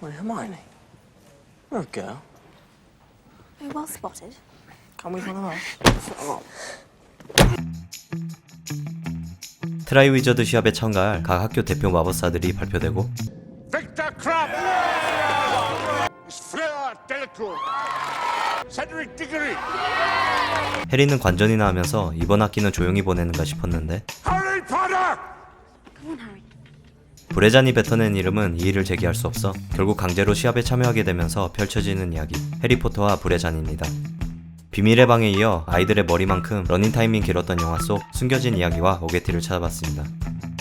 Wait, Hermione? Oh, girl. Oh, well spotted. Can we run around? Oh. 트라이 위저드 시합에 참가할 각 학교 대표 마법사들이 발표되고 Victor Crumb! Fleur Delacour! Cedric Diggory! 해리는 관전이나 하면서 이번 학기는 조용히 보내는가 싶었는데 Harry Potter! Come on, Harry. 브레잔이 뱉어낸 이름은 이의를 제기할 수 없어 결국 강제로 시합에 참여하게 되면서 펼쳐지는 이야기 해리포터와 브레잔입니다. 비밀의 방에 이어 아이들의 머리만큼 러닝타임이 길었던 영화 속 숨겨진 이야기와 오게티를 찾아봤습니다.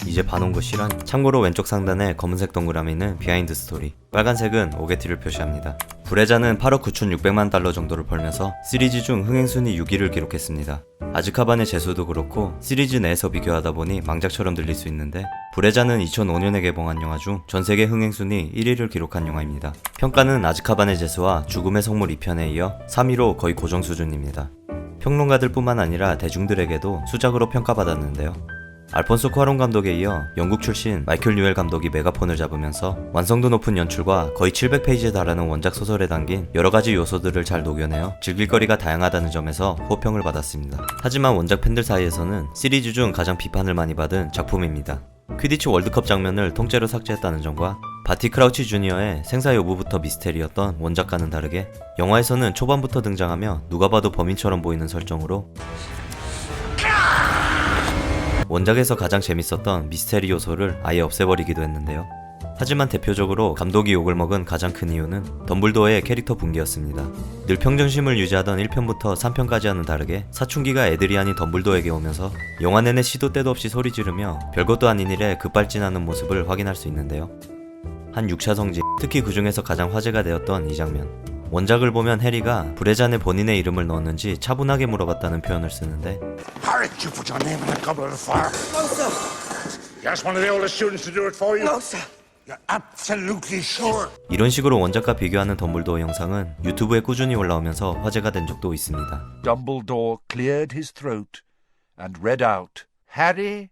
이제 봐놓은 것이란 참고로 왼쪽 상단의 검은색 동그라미는 비하인드 스토리, 빨간색은 오게티를 표시합니다. 브레잔은 8억 9,600만 달러 정도를 벌면서 시리즈 중 흥행순위 6위를 기록했습니다. 아즈카반의 제수도 그렇고 시리즈 내에서 비교하다 보니 망작처럼 들릴 수 있는데 브레잔은 2005년에 개봉한 영화 중 전세계 흥행순위 1위를 기록한 영화입니다. 평가는 아즈카반의 제수와 죽음의 성물 2편에 이어 3위로 거의 고정 수준입니다. 평론가들 뿐만 아니라 대중들에게도 수작으로 평가받았는데요. 알폰소 쿠아론 감독에 이어 영국 출신 마이클 뉴엘 감독이 메가폰을 잡으면서 완성도 높은 연출과 거의 700페이지에 달하는 원작 소설에 담긴 여러가지 요소들을 잘 녹여내어 즐길거리가 다양하다는 점에서 호평을 받았습니다. 하지만 원작 팬들 사이에서는 시리즈 중 가장 비판을 많이 받은 작품입니다. 퀴디치 월드컵 장면을 통째로 삭제했다는 점과 바티 크라우치 주니어의 생사 여부부터 미스테리였던 원작과는 다르게 영화에서는 초반부터 등장하며 누가 봐도 범인처럼 보이는 설정으로 원작에서 가장 재밌었던 미스테리 요소를 아예 없애버리기도 했는데요. 하지만 대표적으로 감독이 욕을 먹은 가장 큰 이유는 덤블도어의 캐릭터 분기였습니다. 늘 평정심을 유지하던 1편부터 3편까지와는 다르게 사춘기가 애들이 아닌 덤블도어에게 오면서 영화 내내 시도 때도 없이 소리 지르며 별것도 아닌 일에 급발진하는 모습을 확인할 수 있는데요. 한 6차 성징, 특히 그 중에서 가장 화제가 되었던 이 장면. 원작을 보면 해리가 브레잔에 본인의 이름을 넣었는지 차분하게 물어봤다는 표현을 쓰는데 Harry, did you put your name in a goblet of fire? No, sir. You asked one of the older students to do it for you? No, sir. You're absolutely sure? 이런 식으로 원작과 비교하는 덤블도어 영상은 유튜브에 꾸준히 올라오면서 화제가 된 적도 있습니다. Dumbledore cleared his throat and read out, Harry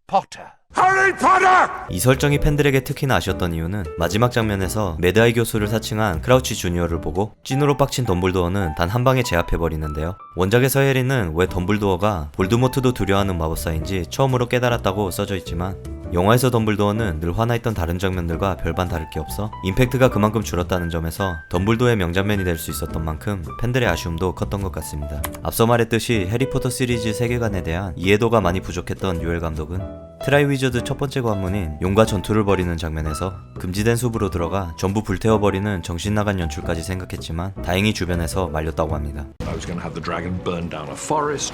Potter. Harry Potter! 이 설정이 팬들에게 특히나 아쉬웠던 이유는 마지막 장면에서 매드아이 교수를 사칭한 크라우치 주니어를 보고 찐으로 빡친 덤블도어는 단 한 방에 제압해버리는데요. 원작에서 해리는 왜 덤블도어가 볼드모트도 두려워하는 마법사인지 처음으로 깨달았다고 써져 있지만 영화에서 덤블도어는 늘 화나있던 다른 장면들과 별반 다를 게 없어 임팩트가 그만큼 줄었다는 점에서 덤블도어의 명장면이 될 수 있었던 만큼 팬들의 아쉬움도 컸던 것 같습니다. 앞서 말했듯이 해리포터 시리즈 세계관에 대한 이해도가 많이 부족했던 유엘 감독은 트라이 위저드 첫 번째 관문인 용과 전투를 벌이는 장면에서 금지된 숲으로 들어가 전부 불태워버리는 정신나간 연출까지 생각했지만 다행히 주변에서 말렸다고 합니다. I was going to have the dragon burn down a forest,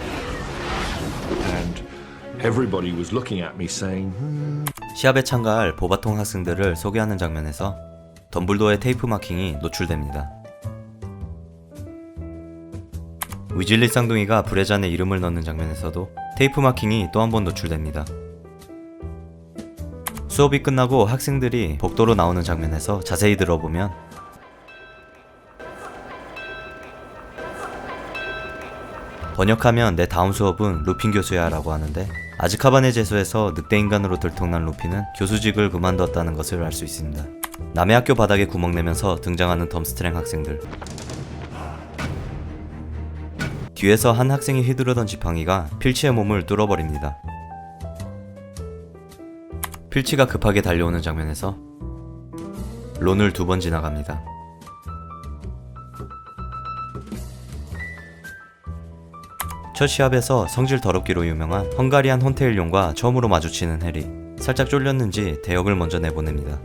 and everybody was looking at me saying, 시합에 참가할 보바통 학생들을 소개하는 장면에서 덤블도어의 테이프 마킹이 노출됩니다. 위즐리 쌍둥이가 브레잔에 이름을 넣는 장면에서도 테이프 마킹이 또 한 번 노출됩니다. 수업이 끝나고 학생들이 복도로 나오는 장면에서 자세히 들어보면 번역하면 내 다음 수업은 루핀 교수야 라고 하는데 아즈카반의 제수에서 늑대인간으로 들통난 루핀은 교수직을 그만두었다는 것을 알 수 있습니다. 남의 학교 바닥에 구멍 내면서 등장하는 덤스트랭 학생들. 뒤에서 한 학생이 휘두르던 지팡이가 필치의 몸을 뚫어버립니다. 필치가 급하게 달려오는 장면에서 론을 2번 지나갑니다. 첫 시합에서 성질 더럽기로 유명한 헝가리안 혼테일용과 처음으로 마주치는 해리. 살짝 쫄렸는지 대역을 먼저 내보냅니다.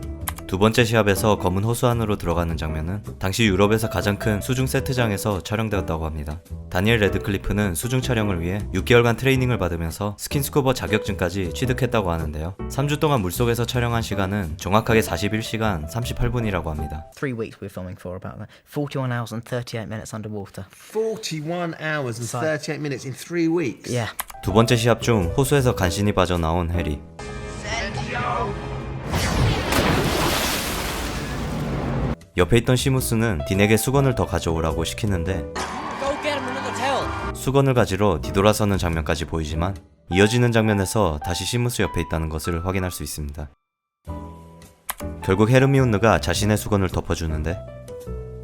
두 번째 시합에서 검은 호수 안으로 들어가는 장면은 당시 유럽에서 가장 큰 수중 세트장에서 촬영되었다고 합니다. 다니엘 레드클리프는 수중 촬영을 위해 6개월간 트레이닝을 받으면서 스킨스쿠버 자격증까지 취득했다고 하는데요. 3주 동안 물속에서 촬영한 시간은 정확하게 41시간 38분이라고 합니다. 3 weeks we were filming for about that. 41 hours and 38 minutes underwater. 41 hours and 38 minutes in 3 weeks? Yeah. 두 번째 시합 중 호수에서 간신히 빠져나온 해리. 옆에 있던 시무스는 딘에게 수건을 더 가져오라고 시키는데 수건을 가지러 뒤돌아서는 장면까지 보이지만 이어지는 장면에서 다시 시무스 옆에 있다는 것을 확인할 수 있습니다. 결국 헤르미온느가 자신의 수건을 덮어주는데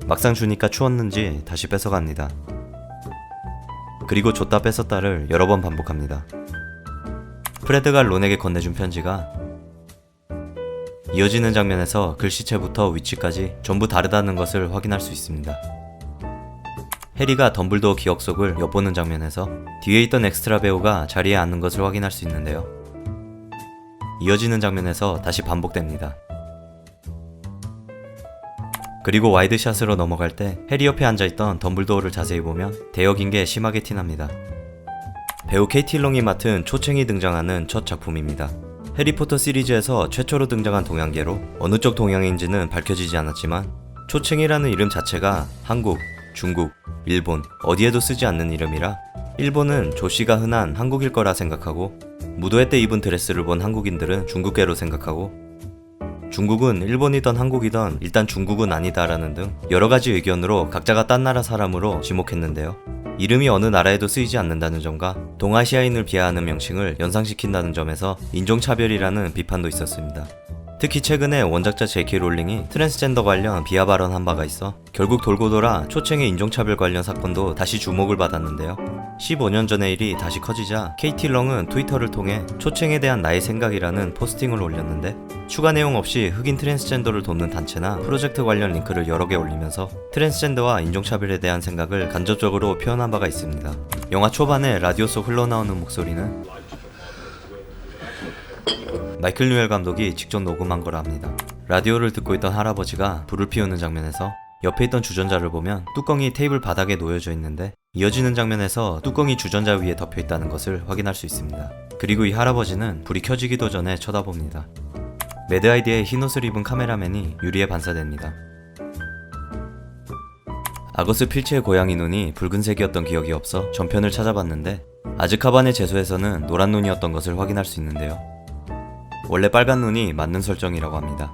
막상 주니까 추웠는지 다시 뺏어갑니다. 그리고 줬다 뺏었다를 여러 번 반복합니다. 프레드가 론에게 건네준 편지가 이어지는 장면에서 글씨체부터 위치까지 전부 다르다는 것을 확인할 수 있습니다. 해리가 덤블도어 기억 속을 엿보는 장면에서 뒤에 있던 엑스트라 배우가 자리에 앉는 것을 확인할 수 있는데요. 이어지는 장면에서 다시 반복됩니다. 그리고 와이드샷으로 넘어갈 때 해리 옆에 앉아있던 덤블도어를 자세히 보면 대역인 게 심하게 티납니다. 배우 케이티 롱이 맡은 초챙이 등장하는 첫 작품입니다. 해리포터 시리즈에서 최초로 등장한 동양계로 어느 쪽 동양인지는 밝혀지지 않았지만 초챙이라는 이름 자체가 한국, 중국, 일본 어디에도 쓰지 않는 이름이라 일본은 조씨가 흔한 한국일 거라 생각하고 무도회 때 입은 드레스를 본 한국인들은 중국계로 생각하고 중국은 일본이던 한국이던 일단 중국은 아니다라는 등 여러가지 의견으로 각자가 딴 나라 사람으로 지목했는데요. 이름이 어느 나라에도 쓰이지 않는다는 점과 동아시아인을 비하하는 명칭을 연상시킨다는 점에서 인종차별이라는 비판도 있었습니다. 특히 최근에 원작자 J.K. 롤링이 트랜스젠더 관련 비하 발언한 바가 있어 결국 돌고 돌아 초챙이 인종차별 관련 사건도 다시 주목을 받았는데요. 15년 전의 일이 다시 커지자 케이티 렁은 트위터를 통해 초챙에 대한 나의 생각이라는 포스팅을 올렸는데 추가 내용 없이 흑인 트랜스젠더를 돕는 단체나 프로젝트 관련 링크를 여러 개 올리면서 트랜스젠더와 인종차별에 대한 생각을 간접적으로 표현한 바가 있습니다. 영화 초반에 라디오 속 흘러나오는 목소리는 마이클 뉴엘 감독이 직접 녹음한 거라 합니다. 라디오를 듣고 있던 할아버지가 불을 피우는 장면에서 옆에 있던 주전자를 보면 뚜껑이 테이블 바닥에 놓여져 있는데 이어지는 장면에서 뚜껑이 주전자 위에 덮여 있다는 것을 확인할 수 있습니다. 그리고 이 할아버지는 불이 켜지기도 전에 쳐다봅니다. 매드아이디의 흰옷을 입은 카메라맨이 유리에 반사됩니다. 아거스 필치의 고양이 눈이 붉은색이었던 기억이 없어 전편을 찾아봤는데 아즈카반의 제소에서는 노란 눈이었던 것을 확인할 수 있는데요. 원래 빨간 눈이 맞는 설정이라고 합니다.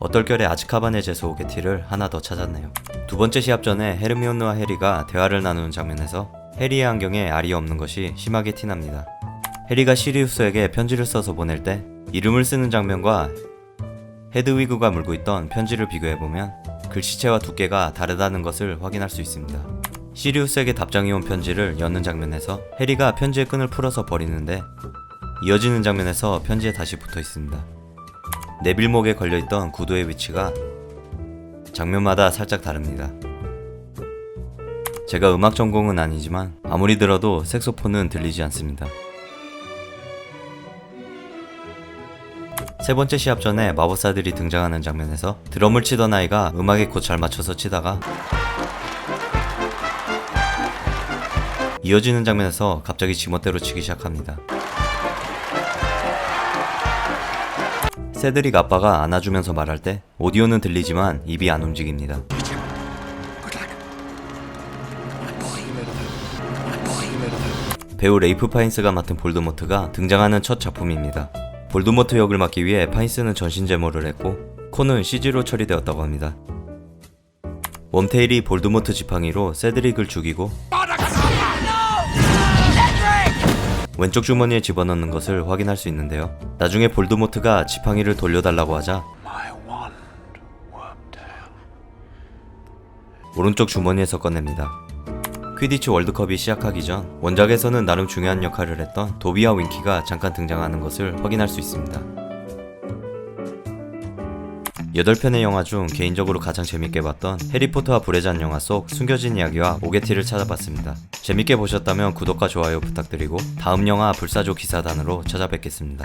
어떨결에 아즈카반의 제소 오게티를 하나 더 찾았네요. 두 번째 시합 전에 헤르미온느와 해리가 대화를 나누는 장면에서 해리의 안경에 알이 없는 것이 심하게 티납니다. 해리가 시리우스에게 편지를 써서 보낼 때 이름을 쓰는 장면과 헤드위그가 물고 있던 편지를 비교해보면 글씨체와 두께가 다르다는 것을 확인할 수 있습니다. 시리우스에게 답장이 온 편지를 여는 장면에서 해리가 편지의 끈을 풀어서 버리는데 이어지는 장면에서 편지에 다시 붙어 있습니다. 내빌목에 걸려있던 구두의 위치가 장면마다 살짝 다릅니다. 제가 음악 전공은 아니지만 아무리 들어도 색소폰은 들리지 않습니다. 세 번째 시합 전에 마법사들이 등장하는 장면에서 드럼을 치던 아이가 음악에 곧 잘 맞춰서 치다가 이어지는 장면에서 갑자기 지멋대로 치기 시작합니다. 세드릭 아빠가 안아주면서 말할 때 오디오는 들리지만 입이 안 움직입니다. 배우 레이프 파인스가 맡은 볼드모트가 등장하는 첫 작품입니다. 볼드모트 역을 맡기 위해 파인스는 전신 제모를 했고 코는 CG로 처리되었다고 합니다. 웜테일이 볼드모트 지팡이로 세드릭을 죽이고 왼쪽 주머니에 집어넣는 것을 확인할 수 있는데요. 나중에 볼드모트가 지팡이를 돌려달라고 하자 오른쪽 주머니에서 꺼냅니다. 퀴디치 월드컵이 시작하기 전 원작에서는 나름 중요한 역할을 했던 도비와 윙키가 잠깐 등장하는 것을 확인할 수 있습니다. 8편의 영화 중 개인적으로 가장 재밌게 봤던 해리포터와 불의 잔 영화 속 숨겨진 이야기와 오게티를 찾아봤습니다. 재밌게 보셨다면 구독과 좋아요 부탁드리고 다음 영화 불사조 기사단으로 찾아뵙겠습니다.